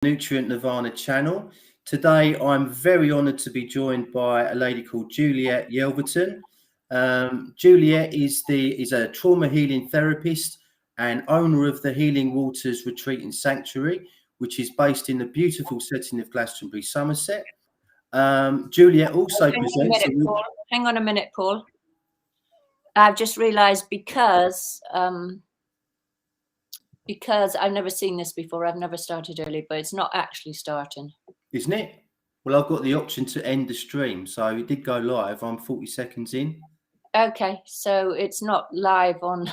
Nutrient Nirvana channel. Today I'm very honoured to be joined by a lady called Juliet Yelverton. Juliet is a trauma healing therapist and owner of the Healing Waters Retreat and Sanctuary, which is based in the beautiful setting of Glastonbury, Somerset. Juliet also presents. Hang on a minute, Paul. I've just realised because I've never seen this before. I've never started early, but it's not actually starting. Isn't it? Well, I've got the option to end the stream, so it did go live. I'm 40 seconds in. Okay, so it's not live on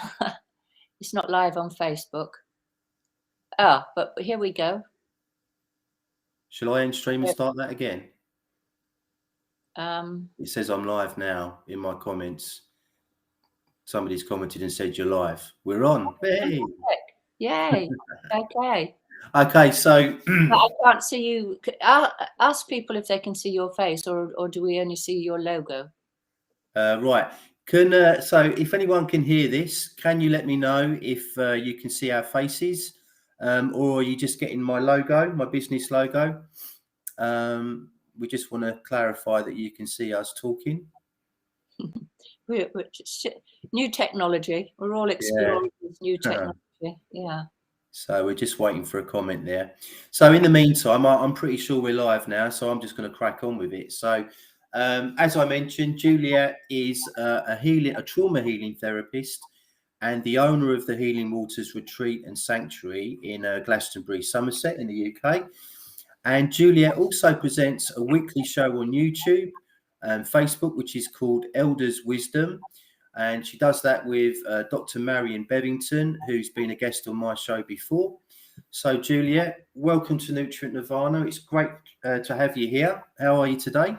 it's not live on Facebook. But here we go. Shall I end stream and start that again? It says I'm live now in my comments. Somebody's commented and said you're live. We're on. Hey. Yay. Okay. Okay, so I can't see you. Ask people if they can see your face, or do we only see your logo? Right. So if anyone can hear this, can you let me know if you can see our faces, or are you just getting my logo, my business logo? We just want to clarify that you can see us talking. New technology. We're all exploring this new technology. Yeah. So we're just waiting for a comment there. So in the meantime, I'm pretty sure we're live now, so I'm just going to crack on with it. So as I mentioned, Juliet is a trauma healing therapist and the owner of the Healing Waters Retreat and Sanctuary in Glastonbury, Somerset in the UK. And Juliet also presents a weekly show on YouTube and Facebook, which is called Elders Wisdom. And she does that with Dr. Marion Bevington, who's been a guest on my show before. So, Juliet, welcome to Nutrient Nirvana. It's great to have you here. How are you today?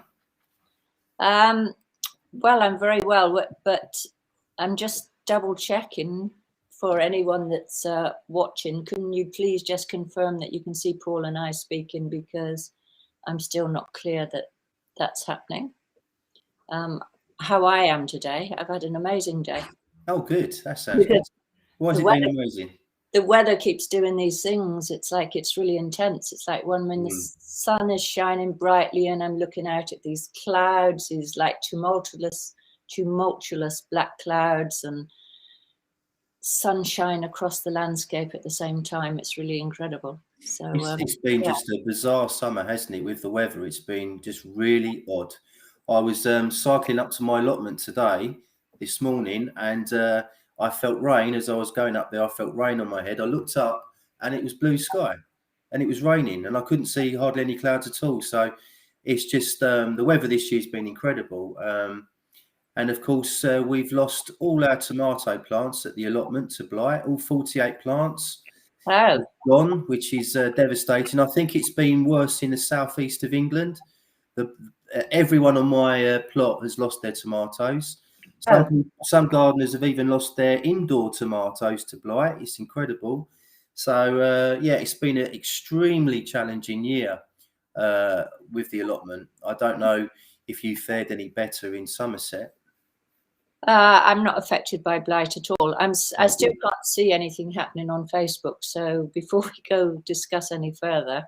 Well, I'm very well, but I'm just double checking for anyone that's watching. Can you please just confirm that you can see Paul and I speaking, because I'm still not clear that that's happening. How I am today, I've had an amazing day. Oh, good. That sounds good. Why has it been amazing? The weather keeps doing these things. It's like it's really intense. It's like when the sun is shining brightly and I'm looking out at these clouds, these like tumultuous black clouds, and sunshine across the landscape at the same time. It's really incredible. So it's been just a bizarre summer, hasn't it? With the weather, it's been just really odd. I was cycling up to my allotment this morning, and I felt rain as I was going up there. I felt rain on my head. I looked up and it was blue sky and it was raining and I couldn't see hardly any clouds at all. So it's just the weather this year has been incredible. And of course, we've lost all our tomato plants at the allotment to blight, all 48 plants gone, which is devastating. I think it's been worse in the southeast of England. Everyone on my plot has lost their tomatoes. Some gardeners have even lost their indoor tomatoes to blight. It's incredible. So, it's been an extremely challenging year with the allotment. I don't know if you fared any better in Somerset. I'm not affected by blight at all. I still can't see anything happening on Facebook. So before we go discuss any further,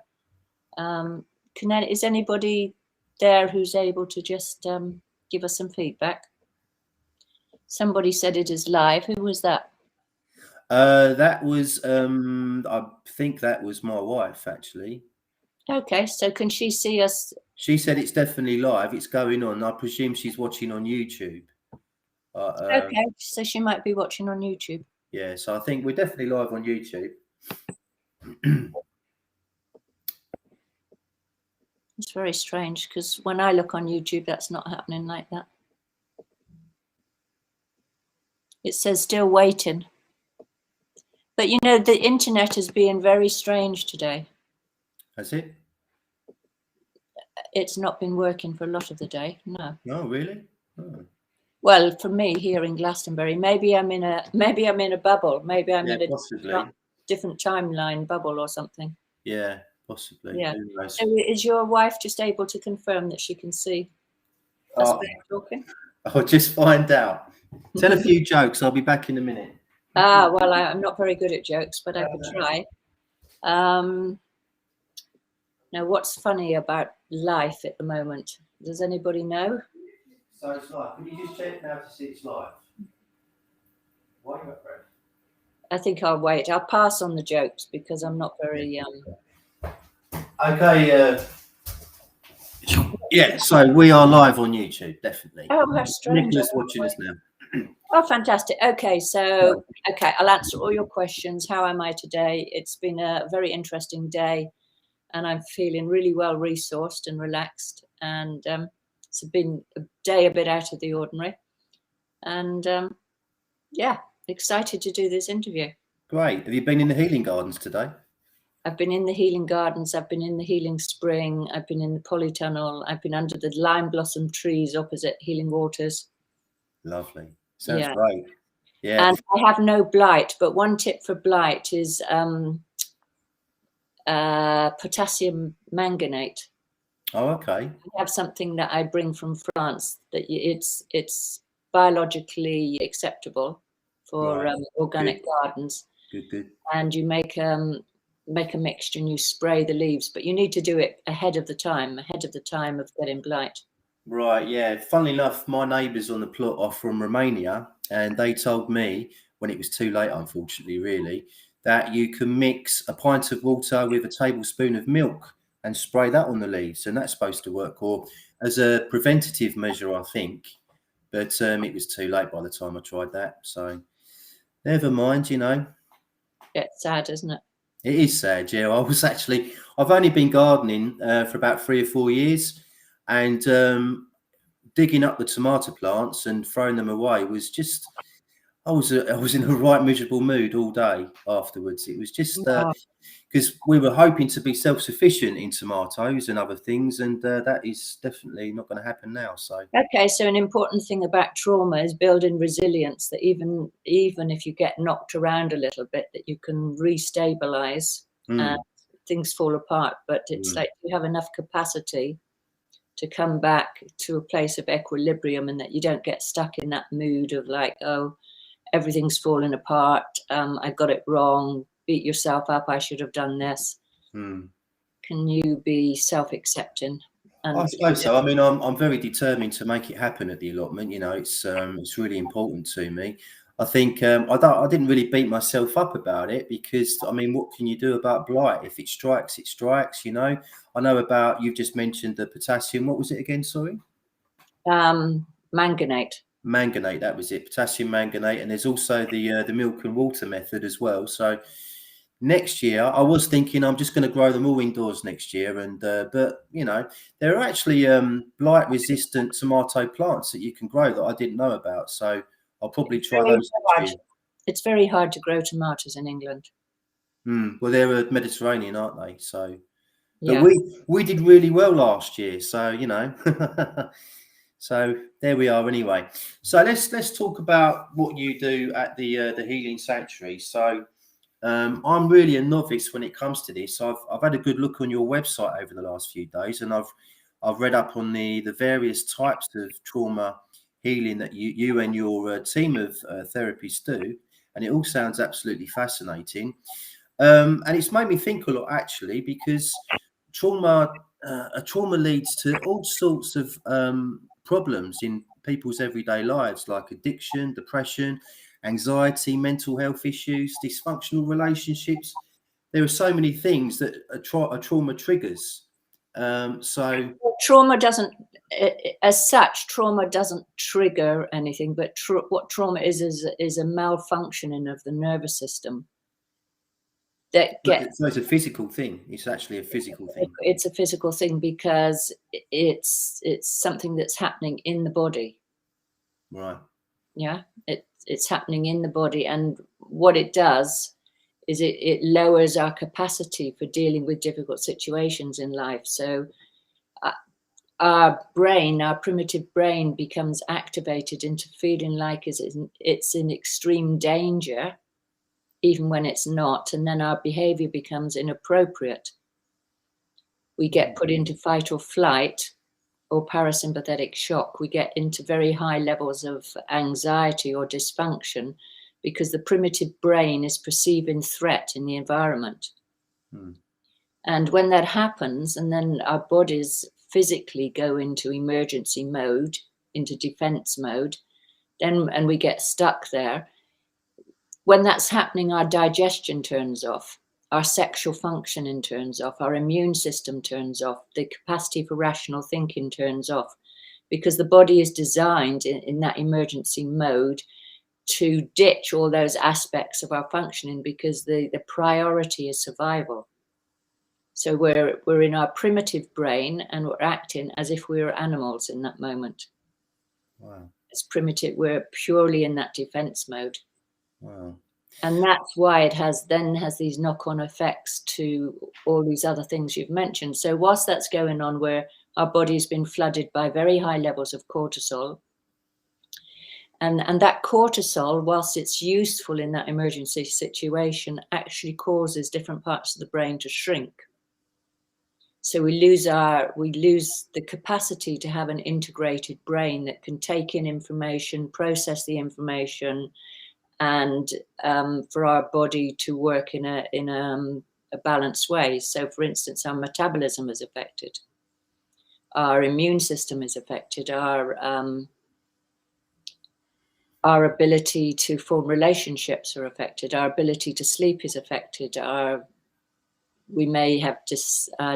is anybody there who's able to just give us some feedback? Somebody said it is live. Who was that? That was I think that was my wife, actually. Okay, so can she see us? She said it's definitely live. It's going on. I presume she's watching on YouTube. Okay, so she might be watching on YouTube. Yeah, so I think we're definitely live on YouTube. It's very strange because when I look on YouTube, that's not happening like that. It says still waiting. But you know, the internet is being very strange today. Has it? It's not been working for a lot of the day. No. Oh, really? Oh. Well, for me here in Glastonbury, maybe I'm in a bubble. Maybe I'm in a different timeline bubble or something. Yeah, possibly. Yeah. So is your wife just able to confirm that she can see us talking? I'll just find out. Tell a few jokes. I'll be back in a minute. Well, I'm not very good at jokes, but I could try. Now, what's funny about life at the moment? Does anybody know? So it's live. Can you just check now to see it's live? Why are you at breath? I think I'll wait. I'll pass on the jokes because I'm not very. Okay. Yeah. So we are live on YouTube, definitely. Oh, how strange! Nicola's watching us now. Oh, fantastic. Okay, so I'll answer all your questions. How am I today? It's been a very interesting day, and I'm feeling really well resourced and relaxed. And it's been a day a bit out of the ordinary, and yeah, excited to do this interview. Great. Have you been in the healing gardens today? I've been in the healing gardens, I've been in the healing spring, I've been in the polytunnel, I've been under the lime blossom trees opposite Healing Waters. Lovely. Sounds great. Yeah. And I have no blight, but one tip for blight is potassium manganate. Oh, okay. I have something that I bring from France that it's biologically acceptable for organic gardens. Good. And you make a mixture and you spray the leaves, but you need to do it ahead of the time of getting blight. Right, yeah. Funnily enough, my neighbours on the plot are from Romania, and they told me when it was too late, unfortunately, really, that you can mix a pint of water with a tablespoon of milk and spray that on the leaves, and that's supposed to work, or as a preventative measure, I think. But it was too late by the time I tried that, so never mind, you know. It's sad, isn't it? It is sad, yeah. I've only been gardening for about 3 or 4 years, and digging up the tomato plants and throwing them away was just, I was in a right miserable mood all day afterwards. It was just because we were hoping to be self-sufficient in tomatoes and other things, and that is definitely not going to happen now. So okay, so an important thing about trauma is building resilience, that even if you get knocked around a little bit, that you can restabilize and things fall apart, but it's like you have enough capacity to come back to a place of equilibrium, and that you don't get stuck in that mood of like, oh, everything's falling apart, I got it wrong, beat yourself up, I should have done this. Can you be self-accepting? I suppose so. I mean, I'm very determined to make it happen at the allotment. You know, it's really important to me. I think I didn't really beat myself up about it, because I mean, what can you do about blight? If it strikes, it strikes. You know, I know about, you've just mentioned the potassium. What was it again? Sorry. Manganate. Manganate. That was it. Potassium manganate, and there's also the milk and water method as well. So next year, I was thinking I'm just going to grow them all indoors next year, and but you know, there are actually blight-resistant tomato plants that you can grow that I didn't know about. So I'll probably try those next year. It's very hard to grow tomatoes in England. Well, they're Mediterranean, aren't they? So, yeah. But we did really well last year, so you know. So there we are. Anyway, so let's talk about what you do at the Healing Sanctuary. So. I'm really a novice when it comes to this. I've had a good look on your website over the last few days, and I've read up on the various types of trauma healing that you and your team of therapists do, and it all sounds absolutely fascinating. And it's made me think a lot, actually, because trauma leads to all sorts of problems in people's everyday lives, like addiction, depression, anxiety, mental health issues, dysfunctional relationships. There are so many things that a trauma triggers. So trauma doesn't, as such, trauma doesn't trigger anything, but what trauma is a malfunctioning of the nervous system. So it's a physical thing. It's actually a physical thing. It's a physical thing because it's something that's happening in the body. Right. Yeah, it's happening in the body, and what it does is it lowers our capacity for dealing with difficult situations in life. So our brain, our primitive brain, becomes activated into feeling like it's in extreme danger, even when it's not, and then our behavior becomes inappropriate. We get put into fight or flight or parasympathetic shock. We get into very high levels of anxiety or dysfunction because the primitive brain is perceiving threat in the environment. And when that happens, and then our bodies physically go into emergency mode, into defense mode, and we get stuck there. When that's happening, our digestion turns off, our sexual functioning turns off, our immune system turns off, the capacity for rational thinking turns off, because the body is designed in that emergency mode to ditch all those aspects of our functioning, because the priority is survival. So we're in our primitive brain, and we're acting as if we were animals in that moment. Wow. It's primitive. We're purely in that defense mode. Wow. And that's why it has these knock-on effects to all these other things you've mentioned. So whilst that's going on, where our body's been flooded by very high levels of cortisol, and that cortisol, whilst it's useful in that emergency situation, actually causes different parts of the brain to shrink. So we lose the capacity to have an integrated brain that can take in information, process the information, and for our body to work in a balanced way. So, for instance, our metabolism is affected, our immune system is affected, our ability to form relationships are affected, our ability to sleep is affected, we may have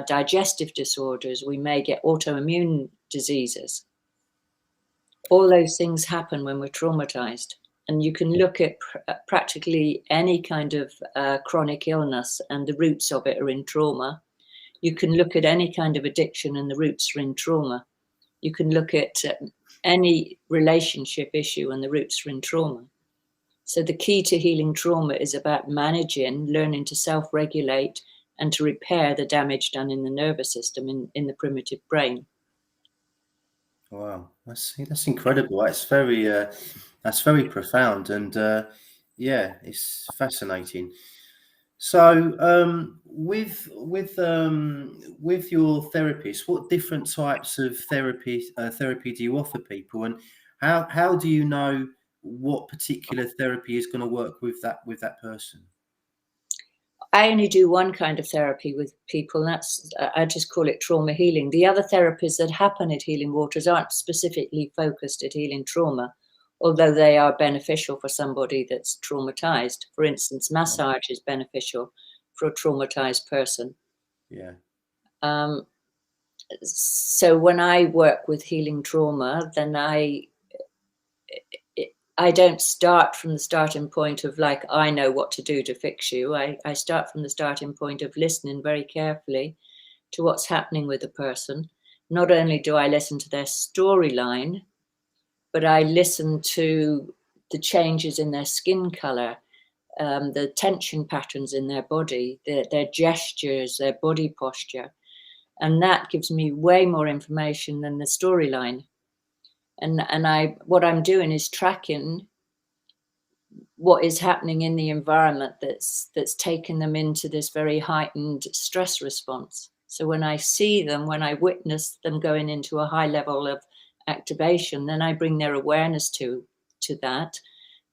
digestive disorders, we may get autoimmune diseases. All those things happen when we're traumatized. And you can look at practically any kind of chronic illness, and the roots of it are in trauma. You can look at any kind of addiction, and the roots are in trauma. You can look at any relationship issue, and the roots are in trauma. So the key to healing trauma is about managing, learning to self-regulate, and to repair the damage done in the nervous system, in the primitive brain. Wow, that's incredible. That's very profound, and yeah, it's fascinating. So, with your therapist, what different types of therapy do you offer people, and how do you know what particular therapy is going to work with that person? I only do one kind of therapy with people, and that's, I just call it trauma healing. The other therapies that happen at Healing Waters aren't specifically focused at healing trauma, although they are beneficial for somebody that's traumatized. For instance, massage is beneficial for a traumatized person. Yeah. So when I work with healing trauma, then I don't start from the starting point of like, I know what to do to fix you. I start from the starting point of listening very carefully to what's happening with the person. Not only do I listen to their storyline, but I listen to the changes in their skin color, the tension patterns in their body, their gestures, their body posture. And that gives me way more information than the storyline. And what I'm doing is tracking what is happening in the environment that's taken them into this very heightened stress response. So when I see them, when I witness them going into a high level of activation, then I bring their awareness to that,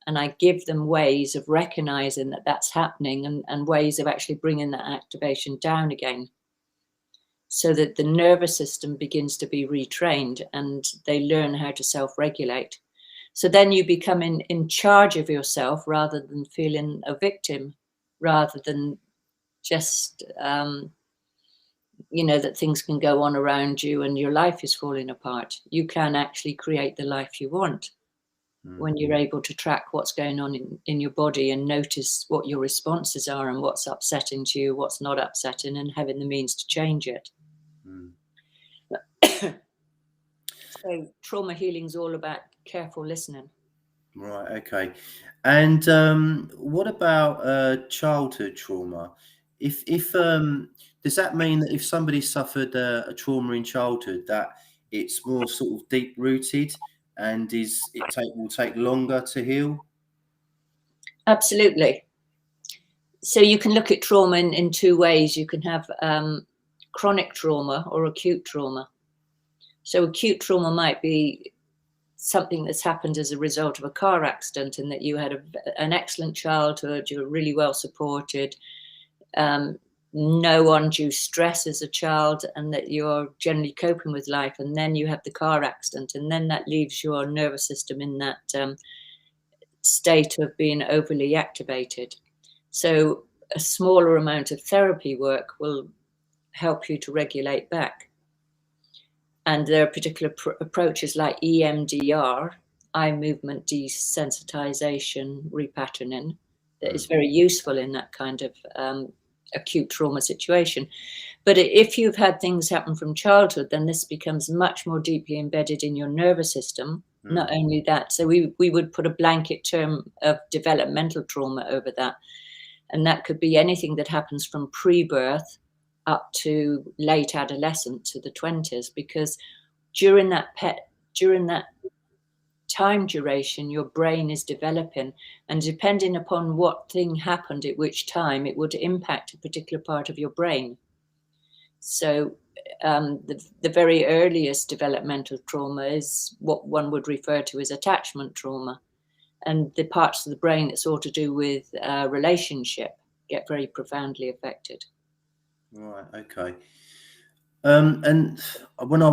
and I give them ways of recognizing that that's happening, and ways of actually bringing that activation down again, so that the nervous system begins to be retrained and they learn how to self-regulate. So then you become in charge of yourself, rather than feeling a victim, rather than just, that things can go on around you and your life is falling apart. You can actually create the life you want when you're able to track what's going on in your body, and notice what your responses are, and what's upsetting to you, what's not upsetting, and having the means to change it. So trauma healing is all about careful listening. Right. Okay. And what about childhood trauma? If does that mean that if somebody suffered a trauma in childhood, that it's more sort of deep rooted, and will take longer to heal? Absolutely. So you can look at trauma in two ways. You can have chronic trauma or acute trauma. So acute trauma might be something that's happened as a result of a car accident, and that you had an excellent childhood, you were really well supported, no undue stress as a child, and that you're generally coping with life, and then you have the car accident, and then that leaves your nervous system in that state of being overly activated. So a smaller amount of therapy work will help you to regulate back. And there are particular approaches like EMDR, eye movement desensitization repatterning, that is very useful in that kind of acute trauma situation. But if you've had things happen from childhood, then this becomes much more deeply embedded in your nervous system. Not only that, so we would put a blanket term of developmental trauma over that. And that could be anything that happens from pre-birth up to late adolescence to the 20s, because during that time duration, your brain is developing, and depending upon what thing happened at which time, it would impact a particular part of your brain. So the very earliest developmental trauma is what one would refer to as attachment trauma, and the parts of the brain that's all to do with relationship get very profoundly affected. Right. Okay. And when I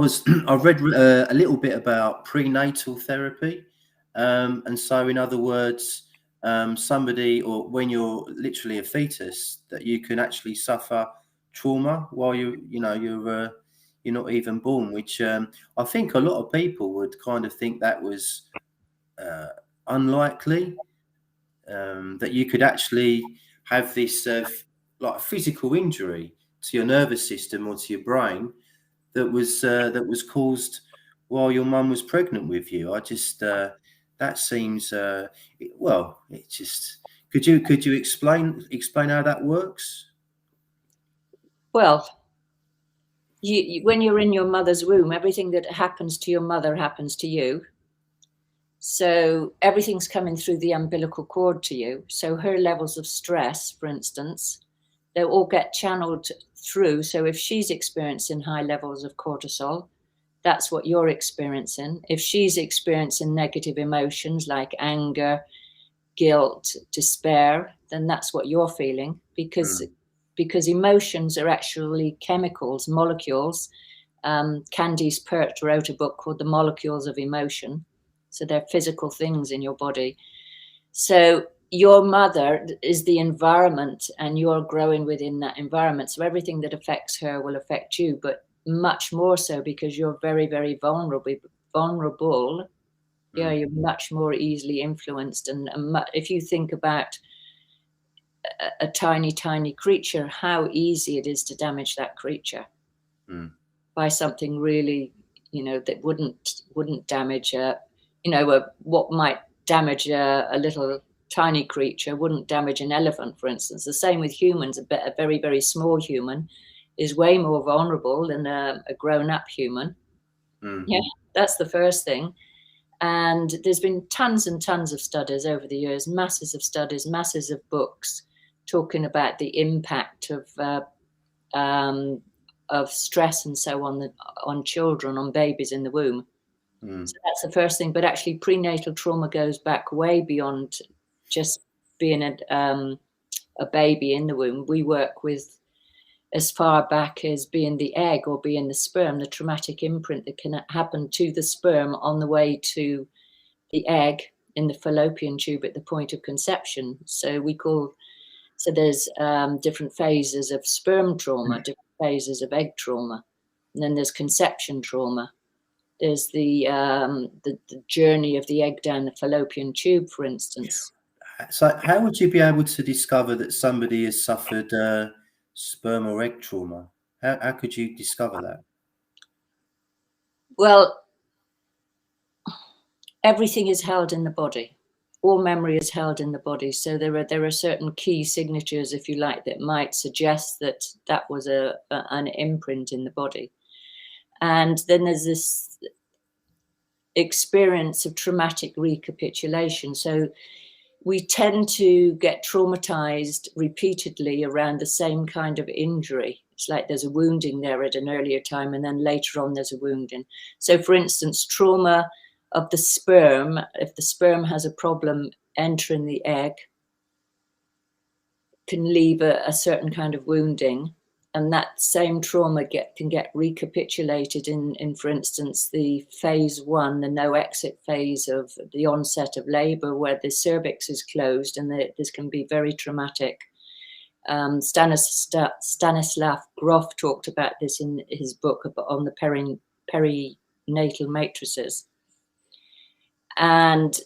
read a little bit about prenatal therapy, and so in other words, somebody, or when you're literally a fetus, that you can actually suffer trauma while you're not even born, which I think a lot of people would kind of think that was unlikely, that you could actually have this like a physical injury to your nervous system or to your brain that was caused while your mum was pregnant with you. I just that seems well. It just could you explain how that works? Well, when you're in your mother's womb, everything that happens to your mother happens to you. So everything's coming through the umbilical cord to you. So her levels of stress, for instance, they'll all get channeled through. So if she's experiencing high levels of cortisol, that's what you're experiencing. If she's experiencing negative emotions like anger, guilt, despair, then that's what you're feeling, because emotions are actually chemicals, molecules. Candice Pert wrote a book called The Molecules of Emotion. So they're physical things in your body. So your mother is the environment, and you're growing within that environment. So everything that affects her will affect you, but much more so because you're very, very vulnerable. Yeah, you're much more easily influenced. And if you think about a tiny, tiny creature, how easy it is to damage that creature by something really, that wouldn't damage what might damage a little tiny creature wouldn't damage an elephant, for instance. The same with humans. A very, very small human is way more vulnerable than a grown-up human. Yeah, that's the first thing. And there's been tons and tons of studies over the years, masses of studies, masses of books talking about the impact of stress and so on children, on babies in the womb. So that's the first thing. But actually, prenatal trauma goes back way beyond just being a baby in the womb. We work with as far back as being the egg or being the sperm, the traumatic imprint that can happen to the sperm on the way to the egg in the fallopian tube at the point of conception. So there's different phases of sperm trauma, different phases of egg trauma, and then there's conception trauma. There's the journey of the egg down the fallopian tube, for instance. So how would you be able to discover that somebody has suffered sperm or egg trauma? How could you discover that? Well, everything is held in the body. All memory is held in the body. So there are certain key signatures, if you like, that might suggest that was an imprint in the body. And then there's this experience of traumatic recapitulation. So we tend to get traumatized repeatedly around the same kind of injury. It's like there's a wounding there at an earlier time, and then later on there's a wounding. So for instance, trauma of the sperm, if the sperm has a problem entering the egg, can leave a certain kind of wounding, and that same trauma can get recapitulated in, for instance, the phase 1, the no exit phase of the onset of labor, where the cervix is closed, and this can be very traumatic. Stanislav Grof talked about this in his book on the perinatal matrices. And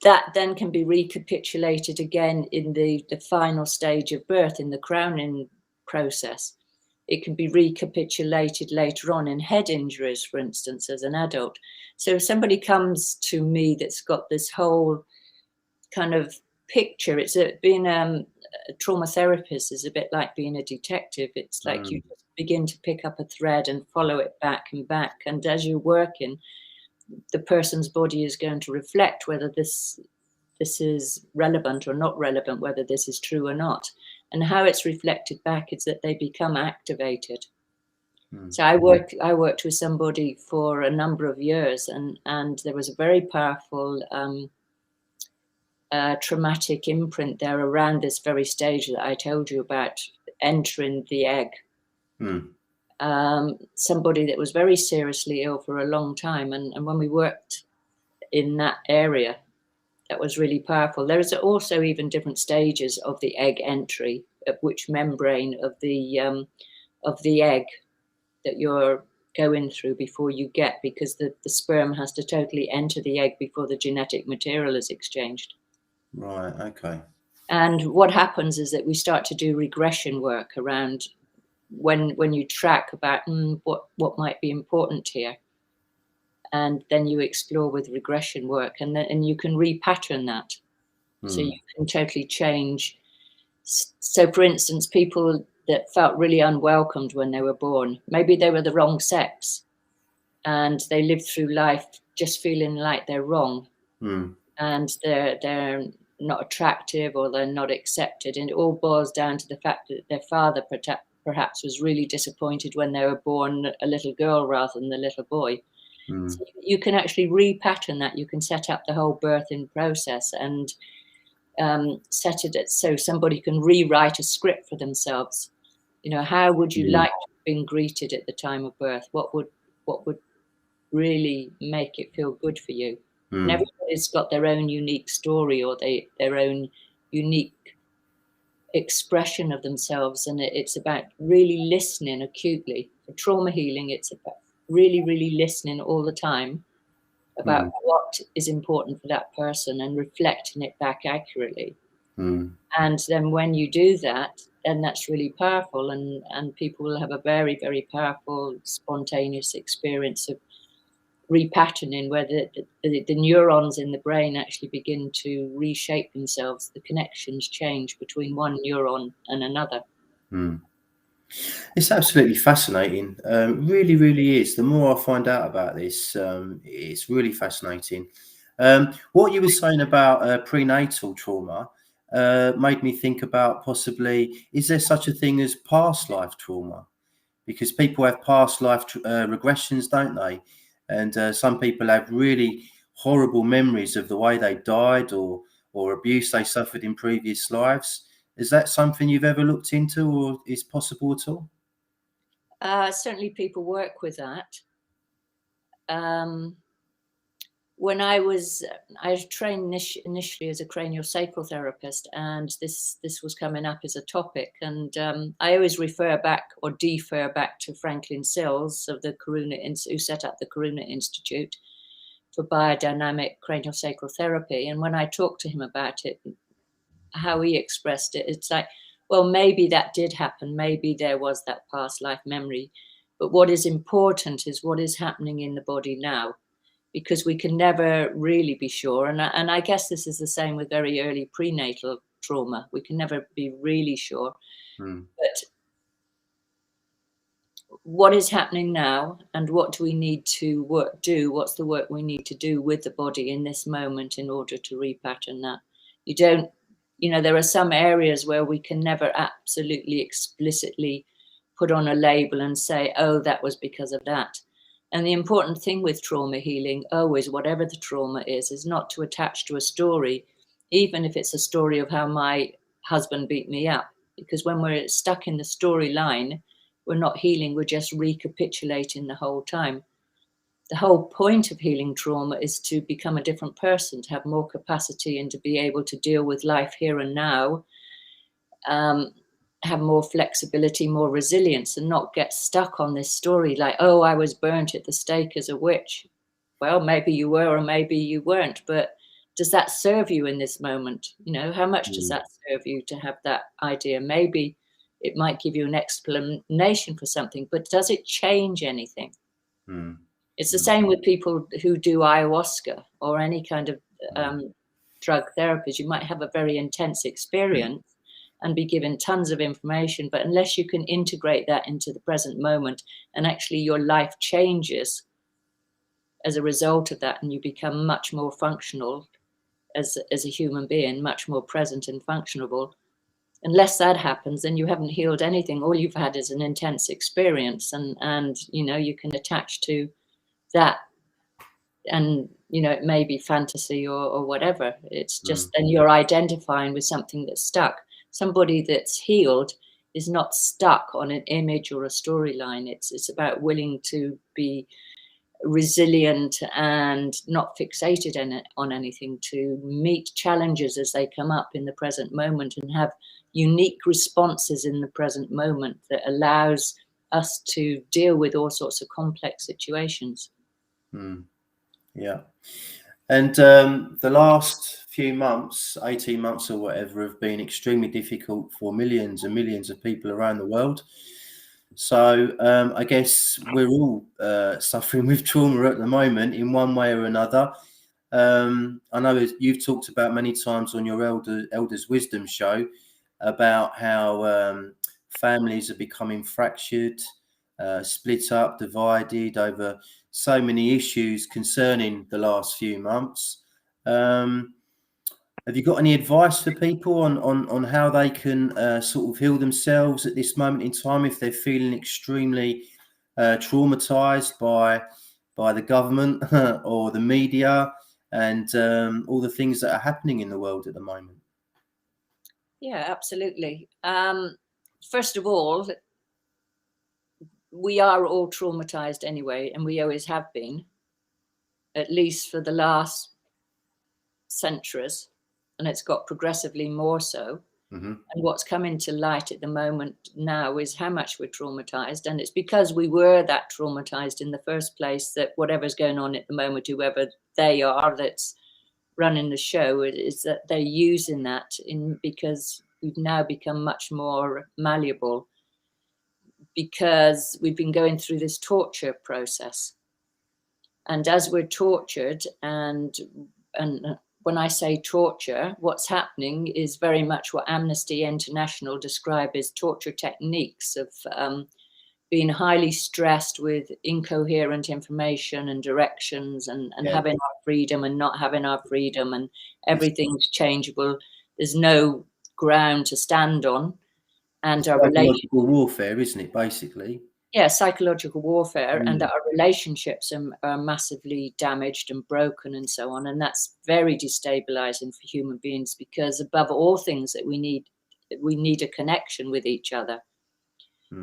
that then can be recapitulated again in the final stage of birth, in the crowning process. It can be recapitulated later on in head injuries, for instance, as an adult. So if somebody comes to me that's got this whole kind of picture, being a trauma therapist is a bit like being a detective. It's like you just begin to pick up a thread and follow it back and back. And as you're working, the person's body is going to reflect whether this is relevant or not relevant, whether this is true or not. And how it's reflected back is that they become activated. So I worked with somebody for a number of years, and there was a very powerful traumatic imprint there around this very stage that I told you about, entering the egg. Somebody that was very seriously ill for a long time, and when we worked in that area, that was really powerful. There is also even different stages of the egg entry, of which membrane of the egg that you're going through before you get, because the sperm has to totally enter the egg before the genetic material is exchanged. Right, okay. And what happens is that we start to do regression work around when you track about what might be important here. And then you explore with regression work, and you can repattern that. So you can totally change. So for instance, people that felt really unwelcomed when they were born, maybe they were the wrong sex, and they lived through life just feeling like they're wrong, and they're not attractive, or they're not accepted. And it all boils down to the fact that their father perhaps was really disappointed when they were born a little girl rather than the little boy. So you can actually repattern that. You can set up the whole birthing process and set it so somebody can rewrite a script for themselves. You know, how would you like to have been greeted at the time of birth? What would really make it feel good for you? And everybody's got their own unique story, or their own unique expression of themselves, and it's about really listening acutely. For trauma healing, it's about really listening all the time about what is important for that person and reflecting it back accurately. And then when you do that, then that's really powerful, and people will have a very, very powerful spontaneous experience of repatterning, where the neurons in the brain actually begin to reshape themselves. The connections change between one neuron and another. It's absolutely fascinating. Really, really is. The more I find out about this, it's really fascinating. What you were saying about prenatal trauma made me think about possibly, is there such a thing as past life trauma? Because people have past life regressions, don't they? And some people have really horrible memories of the way they died, or abuse they suffered in previous lives. Is that something you've ever looked into, or is possible at all? Certainly people work with that. When I trained initially as a craniosacral therapist, and this was coming up as a topic, and I always refer back or defer back to Franklin Sills of the who set up the Karuna Institute for Biodynamic Craniosacral Therapy. And when I talked to him about it, how he expressed it, it's like, well, maybe that did happen. Maybe there was that past life memory. But what is important is what is happening in the body now, because we can never really be sure. And I guess this is the same with very early prenatal trauma. We can never be really sure. But what is happening now, and what do we need to do? What's the work we need to do with the body in this moment in order to repattern that? There are some areas where we can never absolutely explicitly put on a label and say, oh, that was because of that. And the important thing with trauma healing, always, whatever the trauma is not to attach to a story, even if it's a story of how my husband beat me up. Because when we're stuck in the storyline, we're not healing, we're just recapitulating the whole time. The whole point of healing trauma is to become a different person, to have more capacity and to be able to deal with life here and now, have more flexibility, more resilience, and not get stuck on this story like, oh, I was burnt at the stake as a witch. Well, maybe you were or maybe you weren't, but does that serve you in this moment? You know, how much does that serve you to have that idea? Maybe it might give you an explanation for something, but does it change anything? It's the same with people who do ayahuasca or any kind of drug therapies. You might have a very intense experience and be given tons of information, but unless you can integrate that into the present moment and actually your life changes as a result of that, and you become much more functional as a human being, much more present and functionable. Unless that happens, then you haven't healed anything. All you've had is an intense experience, and you know, you can attach to that, and you know, it may be fantasy or whatever. It's just then you're identifying with something that's stuck. Somebody that's healed is not stuck on an image or a storyline. It's about willing to be resilient and not fixated on anything, to meet challenges as they come up in the present moment and have unique responses in the present moment that allows us to deal with all sorts of complex situations. Yeah. And the last few months, 18 months or whatever, have been extremely difficult for millions and millions of people around the world. So I guess we're all suffering with trauma at the moment in one way or another. I know you've talked about many times on your Elders Wisdom show about how families are becoming fractured, split up, divided over so many issues concerning the last few months. Have you got any advice for people on how they can sort of heal themselves at this moment in time if they're feeling extremely traumatized by the government or the media and all the things that are happening in the world at the moment? Yeah, absolutely. First of all, we are all traumatized anyway, and we always have been, at least for the last centuries, and it's got progressively more so. And what's coming to light at the moment now is how much we're traumatized, and it's because we were that traumatized in the first place that whatever's going on at the moment, whoever they are that's running the show, is that they're using that because we've now become much more malleable, because we've been going through this torture process. And as we're tortured, and when I say torture, what's happening is very much what Amnesty International describe as torture techniques of being highly stressed with incoherent information and directions, and having our freedom and not having our freedom, and everything's changeable. There's no ground to stand on. And our psychological warfare, isn't it, basically? Yeah, psychological warfare, and our relationships are massively damaged and broken and so on. And that's very destabilizing for human beings, because above all things that we need a connection with each other.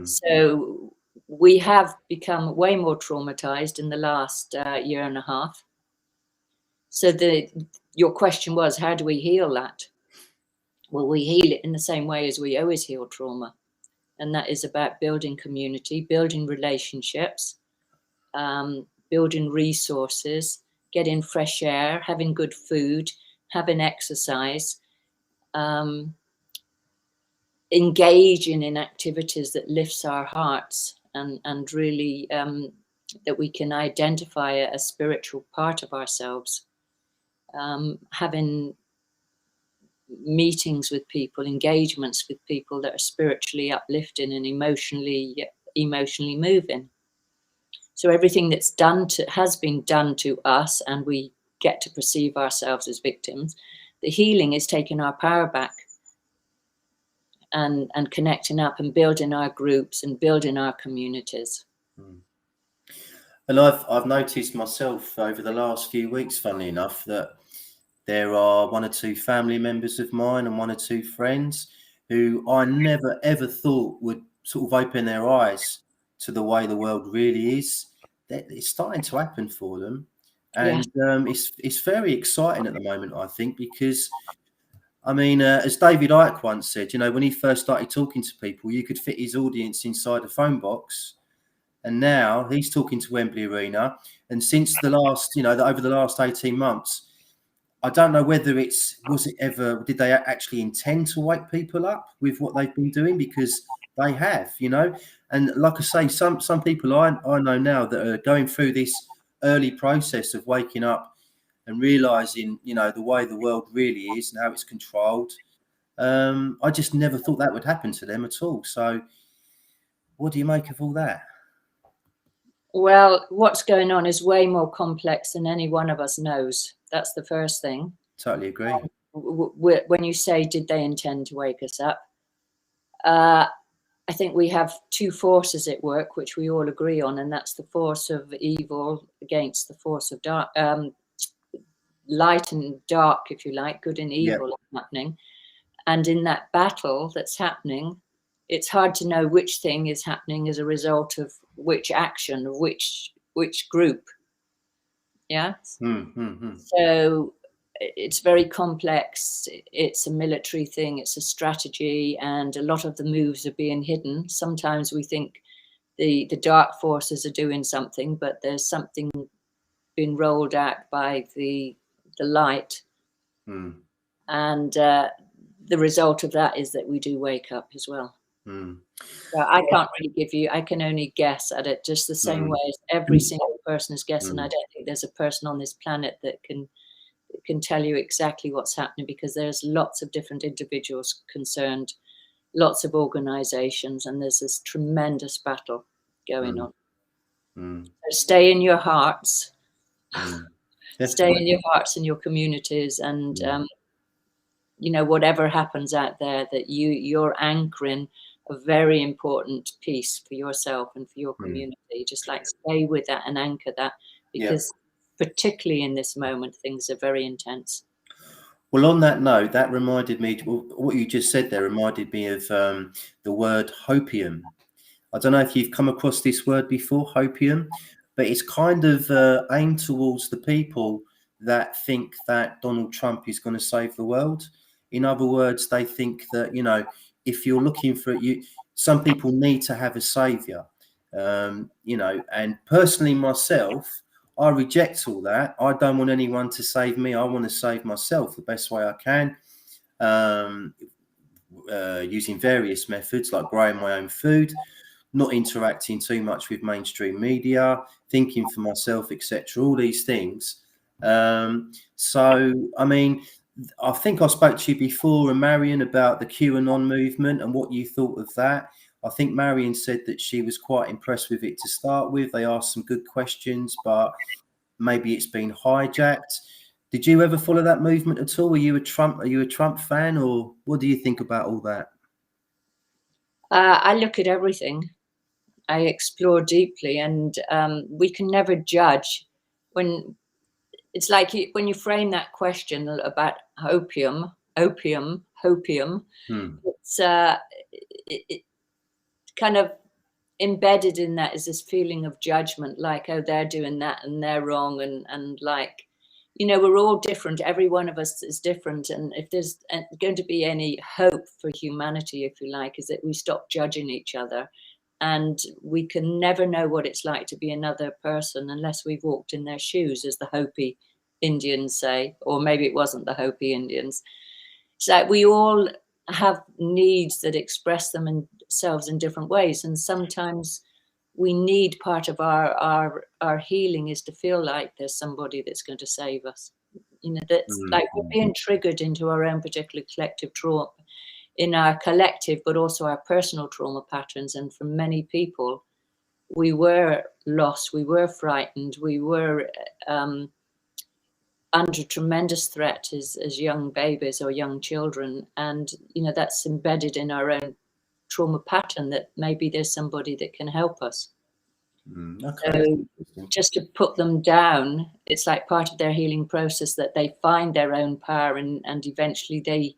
So we have become way more traumatized in the last year and a half. So your question was, how do we heal that? Well, we heal it in the same way as we always heal trauma. And that is about building community, building relationships, building resources, getting fresh air, having good food, having exercise, engaging in activities that lifts our hearts, and really that we can identify a spiritual part of ourselves, having meetings with people, engagements with people that are spiritually uplifting and emotionally moving. So everything that's has been done to us, and we get to perceive ourselves as victims, the healing is taking our power back and connecting up and building our groups and building our communities. And I've noticed myself over the last few weeks, funnily enough, that There are one or two family members of mine and one or two friends who I never ever thought would sort of open their eyes to the way the world really is. It's starting to happen for them, and it's very exciting at the moment, I think, because I mean, as David Icke once said, you know, when he first started talking to people, you could fit his audience inside a phone box. And now he's talking to Wembley Arena. And since the last, you know, over the last 18 months, I don't know whether did they actually intend to wake people up with what they've been doing? Because they have, you know. And like I say, some people I know now that are going through this early process of waking up and realizing, you know, the way the world really is and how it's controlled. I just never thought that would happen to them at all. So what do you make of all that? Well, what's going on is way more complex than any one of us knows. That's the first thing. Totally agree. When you say, did they intend to wake us up? I think we have two forces at work, which we all agree on, and that's the force of evil against the force of dark, light and dark, if you like, good and evil happening. And in that battle that's happening, it's hard to know which thing is happening as a result of which action, of which group. Yeah. So it's very complex. It's a military thing. It's a strategy, and a lot of the moves are being hidden. Sometimes we think the dark forces are doing something, but there's something being rolled out by the light, and the result of that is that we do wake up as well. So I can't really give you, I can only guess at it just the same way as every single person is guessing. I don't think there's a person on this planet that can tell you exactly what's happening, because there's lots of different individuals concerned, lots of organizations, and there's this tremendous battle going on. So stay in your hearts. Stay in your hearts and your communities, and you know, whatever happens out there, that you're anchoring a very important piece for yourself and for your community. Just like stay with that and anchor that, because particularly in this moment, things are very intense. Well, on that note, that reminded me, what you just said there reminded me of the word hopium. I don't know if you've come across this word before, hopium, but it's kind of aimed towards the people that think that Donald Trump is going to save the world. In other words, they think that, you know, if you're looking for it, some people need to have a savior, you know, and personally myself, I reject all that. I don't want anyone to save me. I want to save myself the best way I can, using various methods like growing my own food, not interacting too much with mainstream media, thinking for myself, etc. All these things. So, I mean, I think I spoke to you before, and Marion, about the QAnon movement and what you thought of that. I think Marion said that she was quite impressed with it to start with. They asked some good questions, but maybe it's been hijacked. Did you ever follow that movement at all? Are you a Trump fan, or what do you think about all that? I look at everything. I explore deeply, and we can never judge when it's like when you frame that question about hopium. It's it kind of embedded in that is this feeling of judgment, like, oh, they're doing that and they're wrong, and like, you know, we're all different. Every one of us is different, and if there's going to be any hope for humanity, if you like, is that we stop judging each other. And we can never know what it's like to be another person unless we've walked in their shoes, as the Hopi Indians say, or maybe it wasn't the Hopi Indians. It's like we all have needs that express themselves in different ways, and sometimes we need, part of our healing is to feel like there's somebody that's going to save us. You know, that's like we're being triggered into our own particular collective trauma, in our collective, but also our personal trauma patterns. And for many people, we were lost, we were frightened, we were under tremendous threat as young babies or young children. And, you know, that's embedded in our own trauma pattern, that maybe there's somebody that can help us. Okay. So just to put them down, it's like part of their healing process that they find their own power, and eventually they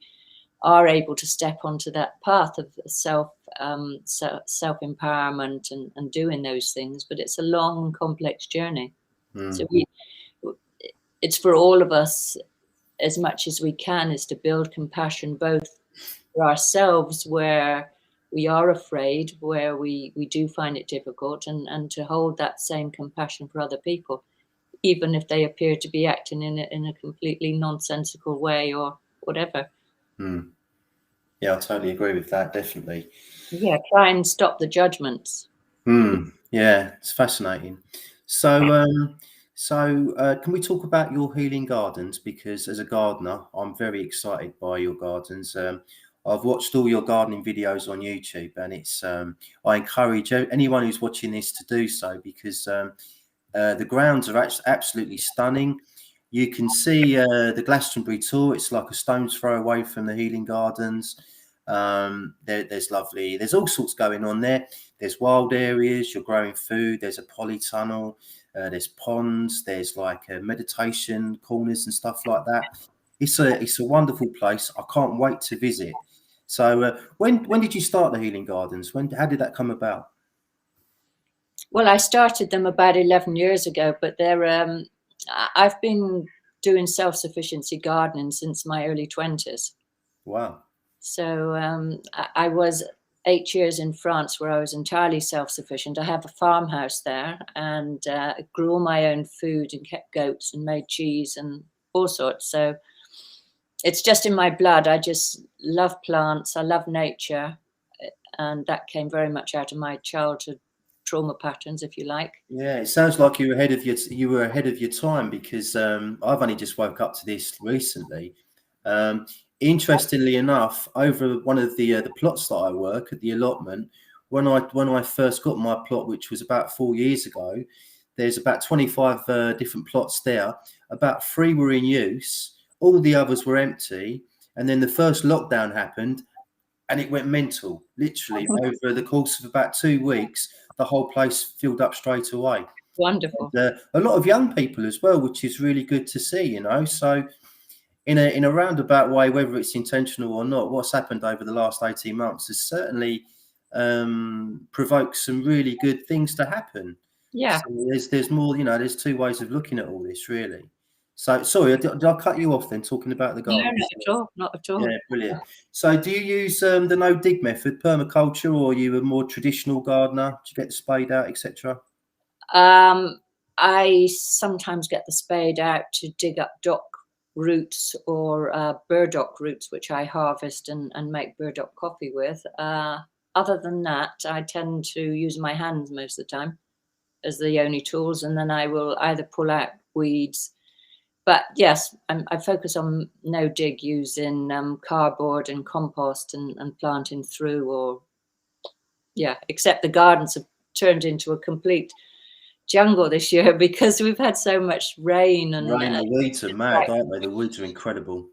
are able to step onto that path of self-empowerment and doing those things. But it's a long, complex journey. So it's for all of us, as much as we can, is to build compassion both for ourselves where we are afraid, where we do find it difficult, and to hold that same compassion for other people, even if they appear to be acting in a completely nonsensical way or whatever. Yeah, I totally agree with that. Definitely. Yeah, try and stop the judgments. Yeah, it's fascinating. So, can we talk about your healing gardens? Because as a gardener, I'm very excited by your gardens. I've watched all your gardening videos on YouTube, and it's I encourage anyone who's watching this to do so, because the grounds are absolutely stunning. You can see the Glastonbury tour. It's like a stone's throw away from the healing gardens. There's all sorts going on there. There's wild areas, you're growing food, there's a polytunnel, there's ponds, there's like meditation corners and stuff like that. It's a wonderful place. I can't wait to visit. So when did you start the healing gardens? How did that come about? Well, I started them about 11 years ago, but I've been doing self-sufficiency gardening since my early 20s. Wow. So I was 8 years in France where I was entirely self-sufficient. I have a farmhouse there, and grew all my own food and kept goats and made cheese and all sorts. So it's just in my blood. I just love plants. I love nature. And that came very much out of my childhood trauma patterns, if you like. Yeah, it sounds like you were ahead of your time, because I've only just woke up to this recently. Interestingly enough, over one of the plots that I work at the allotment, when I first got my plot, which was about 4 years ago, there's about 25 different plots there. About 3 were in use, all the others were empty, and then the first lockdown happened, and it went mental. Literally over the course of about 2 weeks, the whole place filled up straight away. Wonderful. And, a lot of young people as well, which is really good to see. So in a roundabout way, whether it's intentional or not, what's happened over the last 18 months has certainly provoked some really good things to happen. Yeah. So there's more. There's 2 ways of looking at all this, really. So sorry, did I cut you off then talking about the garden? No, not at all. Not at all. Yeah, brilliant. So do you use the no dig method, permaculture, or are you a more traditional gardener? Do you get the spade out, etc.? I sometimes get the spade out to dig up dock roots or burdock roots, which I harvest and make burdock coffee with. Other than that, I tend to use my hands most of the time as the only tools, and then I will either pull out weeds. But yes, I focus on no dig, using cardboard and compost and planting through, except the gardens have turned into a complete jungle this year because we've had so much rain. The weeds are mad, aren't they? The weeds are incredible.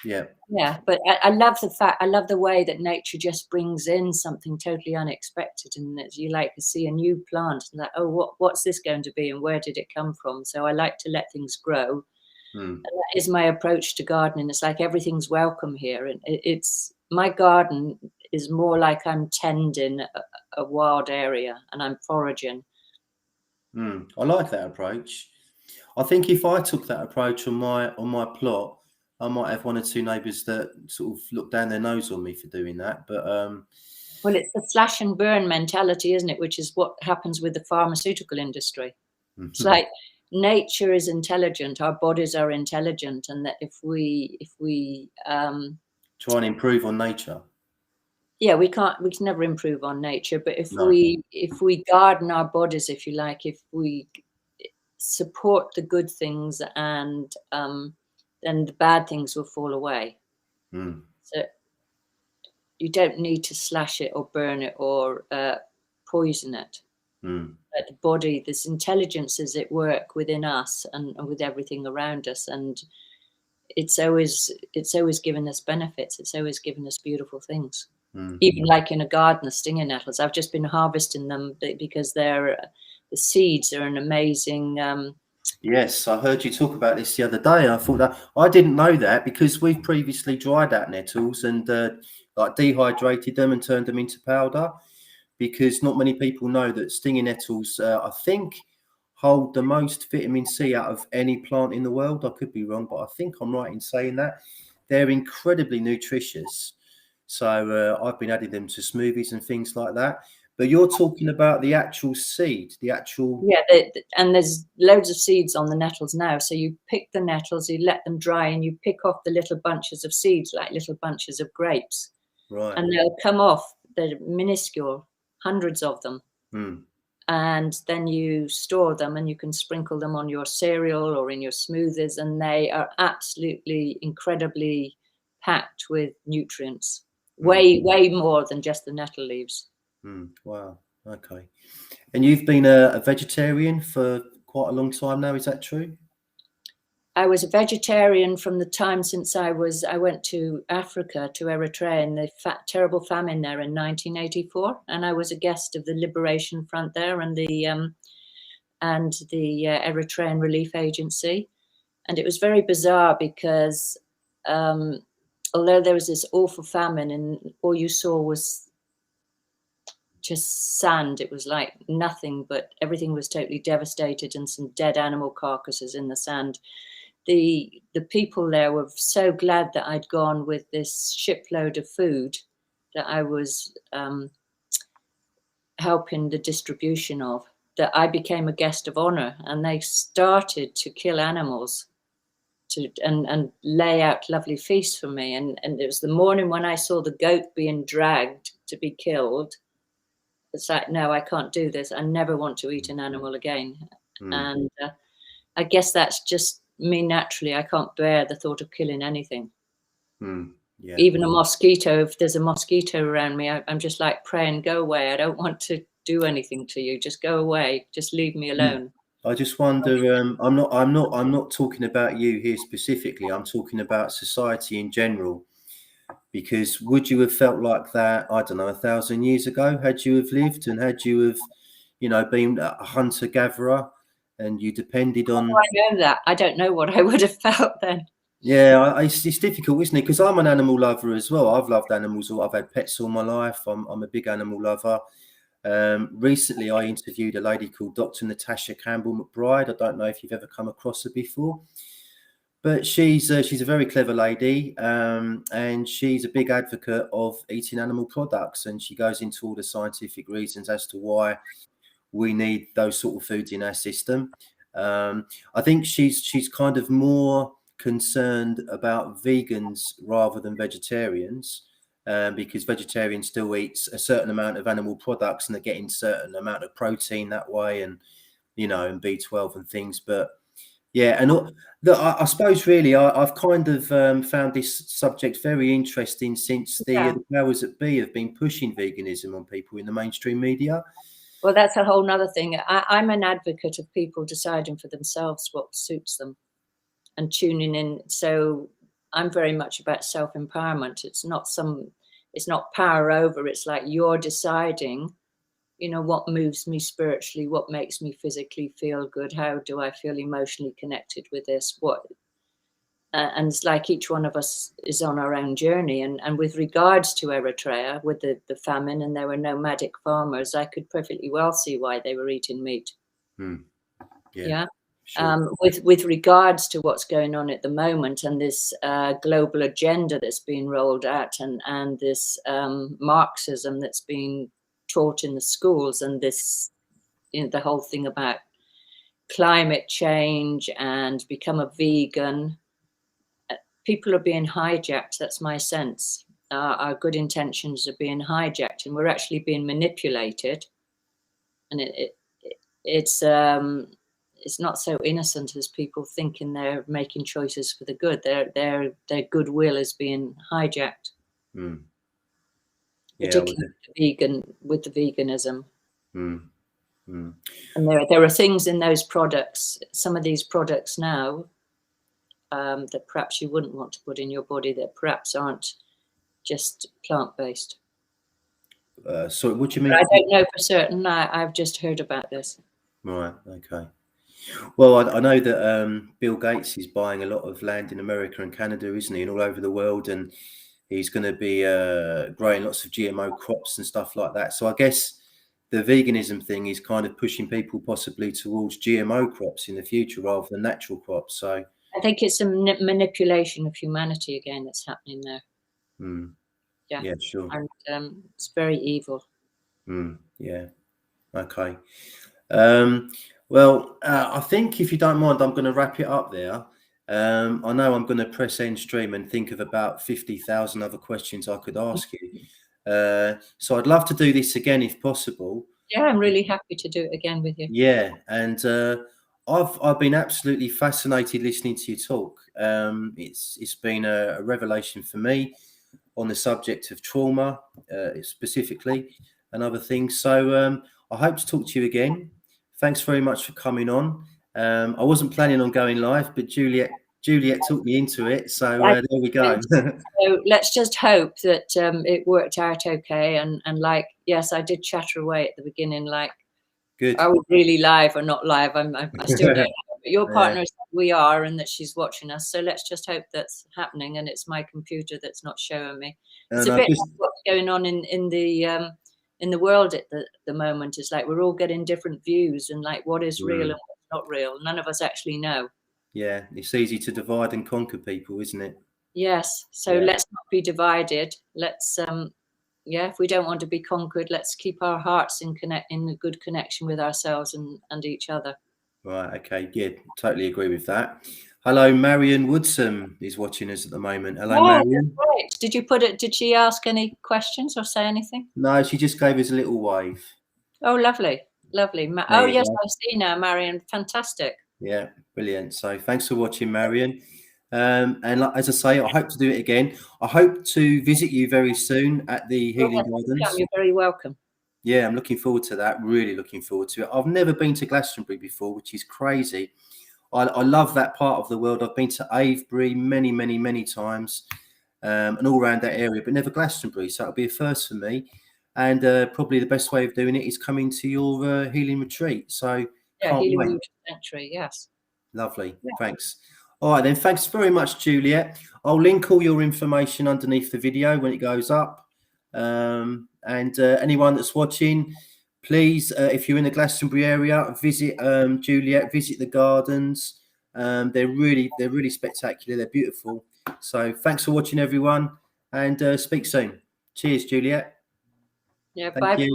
Yeah. Yeah, but I love I love the way that nature just brings in something totally unexpected, and that you like to see a new plant and that, oh, what's this going to be and where did it come from? So I like to let things grow. And that is my approach to gardening. It's like everything's welcome here, and it's my garden is more like I'm tending a wild area and I'm foraging. I like that approach. I think if I took that approach on my plot, I might have 1 or 2 neighbours that sort of look down their nose on me for doing that. But well, it's the slash and burn mentality, isn't it? Which is what happens with the pharmaceutical industry. It's like nature is intelligent, our bodies are intelligent, and that if we try and improve on nature. Yeah, we can never improve on nature, but if we garden our bodies, if you like, if we support the good things, and then the bad things will fall away. So you don't need to slash it or burn it or poison it. But the body, this intelligence is at work within us and with everything around us, and it's always given us benefits. It's always given us beautiful things. Even like in a garden, the stinger nettles. I've just been harvesting them because they're the seeds are an amazing. Yes, I heard you talk about this the other day. I thought that I didn't know that because we've previously dried out nettles and like dehydrated them and turned them into powder. Because not many people know that stinging nettles, I think, hold the most vitamin C out of any plant in the world. I could be wrong, but I think I'm right in saying that. They're incredibly nutritious. So I've been adding them to smoothies and things like that. But you're talking about the actual seed, the actual... Yeah, and there's loads of seeds on the nettles now. So you pick the nettles, you let them dry, and you pick off the little bunches of seeds, like little bunches of grapes. Right. And they'll come off. They're minuscule, hundreds of them. Mm. And then you store them and you can sprinkle them on your cereal or in your smoothies, and they are absolutely incredibly packed with nutrients, way more than just the nettle leaves. Wow. Okay. And you've been a vegetarian for quite a long time now, is that true? I was a vegetarian from the time since I went to Africa, to Eritrea, in the terrible famine there in 1984, and I was a guest of the Liberation Front there and the Eritrean Relief Agency, and it was very bizarre because although there was this awful famine and all you saw was just sand, it was like nothing, but everything was totally devastated and some dead animal carcasses in the sand. The people there were so glad that I'd gone with this shipload of food that I was helping the distribution of, that I became a guest of honor, and they started to kill animals and lay out lovely feasts for me. And it was the morning when I saw the goat being dragged to be killed. It's like, no, I can't do this. I never want to eat an animal again. And I guess that's just me naturally. I can't bear the thought of killing anything. Yeah. Even a mosquito, if there's a mosquito around me, I'm just like praying, go away. I don't want to do anything to you. Just go away. Just leave me alone. I just wonder, I'm not talking about you here specifically. I'm talking about society in general. Because would you have felt like that, I don't know, 1,000 years ago, had you have lived and had you have, been a hunter-gatherer and you depended on... I know that. I don't know what I would have felt then. Yeah, it's difficult, isn't it? Because I'm an animal lover as well. I've loved animals. I've had pets all my life. I'm a big animal lover. Recently, I interviewed a lady called Dr. Natasha Campbell McBride. I don't know if you've ever come across her before. But she's a very clever lady, and she's a big advocate of eating animal products, and she goes into all the scientific reasons as to why we need those sort of foods in our system. I think she's kind of more concerned about vegans rather than vegetarians, because vegetarians still eat a certain amount of animal products and they're getting a certain amount of protein that way, and and B12 and things. But yeah, and I suppose really I've kind of found this subject very interesting since the powers that be have been pushing veganism on people in the mainstream media. Well, that's a whole nother thing. I'm an advocate of people deciding for themselves what suits them and tuning in. So I'm very much about self-empowerment. It's not power over. It's like you're deciding, what moves me spiritually, what makes me physically feel good, how do I feel emotionally connected with this, and it's like each one of us is on our own journey. And with regards to Eritrea, with the famine, and there were nomadic farmers, I could perfectly well see why they were eating meat. Yeah. Sure. With regards to what's going on at the moment and this global agenda that's being rolled out, and this Marxism that's being taught in the schools, and this, the whole thing about climate change and become a vegan, people are being hijacked. That's my sense. Our good intentions are being hijacked, and we're actually being manipulated. And it's not so innocent as people thinking they're making choices for the good. Their goodwill is being hijacked. Particularly with the veganism. And there are things in those products, some of these products now, that perhaps you wouldn't want to put in your body, that perhaps aren't just plant-based. So what do you mean? But I don't know for certain. I've just heard about this. Right. Okay. Well, I know that Bill Gates is buying a lot of land in America and Canada, isn't he, and all over the world, and he's going to be growing lots of GMO crops and stuff like that. So I guess the veganism thing is kind of pushing people possibly towards GMO crops in the future rather than natural crops. So I think it's a manipulation of humanity again that's happening there. yeah, sure. And it's very evil. Yeah. Okay. Well, I think if you don't mind, I'm going to wrap it up there. I know I'm going to press end stream and think of about 50,000 other questions I could ask you. So I'd love to do this again if possible. Yeah, I'm really happy to do it again with you. Yeah, and I've been absolutely fascinated listening to you talk. It's been a revelation for me on the subject of trauma, specifically, and other things. So I hope to talk to you again. Thanks very much for coming on. I wasn't planning on going live, but Juliet talked me into it. So there we go. So let's just hope that it worked out okay. And like, yes, I did chatter away at the beginning, like, Good. are we really live or not live? I still don't know. But your partner said we are, and that she's watching us. So let's just hope that's happening. And it's my computer that's not showing me. It's a bit like what's going on in the world at the moment. It's like we're all getting different views, and like what is real and what's not real. None of us actually know. Yeah, it's easy to divide and conquer people, isn't it? Yes. So let's not be divided. Let's if we don't want to be conquered, let's keep our hearts in a good connection with ourselves and each other. Right. Okay. Yeah. Totally agree with that. Hello, Marion Woodson is watching us at the moment. Hello, Marion. Right. Did you put it? Did she ask any questions or say anything? No, she just gave us a little wave. Oh, lovely, lovely. Oh, yes, I see now, Marion. Fantastic. Yeah, brilliant. So thanks for watching, Marion. And as I say, I hope to do it again. I hope to visit you very soon at the Healing Gardens. You're very welcome. Yeah, I'm looking forward to that. Really looking forward to it. I've never been to Glastonbury before, which is crazy. I love that part of the world. I've been to Avebury many, many, many times, and all around that area, but never Glastonbury. So it'll be a first for me. And probably the best way of doing it is coming to your healing retreat. So Healing Sanctuary, yes. Lovely. Yeah. Thanks. All right, then. Thanks very much, Juliet. I'll link all your information underneath the video when it goes up. And anyone that's watching, please, if you're in the Glastonbury area, visit Juliet, visit the gardens. They're really spectacular. They're beautiful. So thanks for watching, everyone, and speak soon. Cheers, Juliet. Yeah, bye.